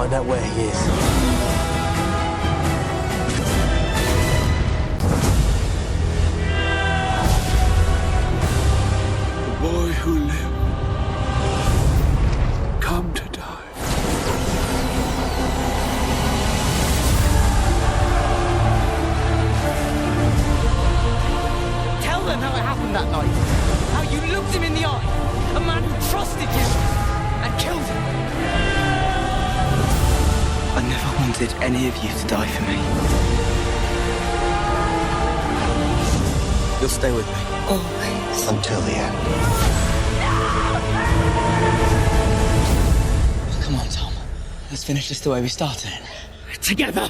find out where he is. The boy who lived, come to die. Tell them how it happened that night. How you looked him in the eye. A man who trusted you and killed him. I never wanted any of you to die for me. You'll stay with me. Always. Until the end. Come on, Tom. Let's finish this the way we started. Together.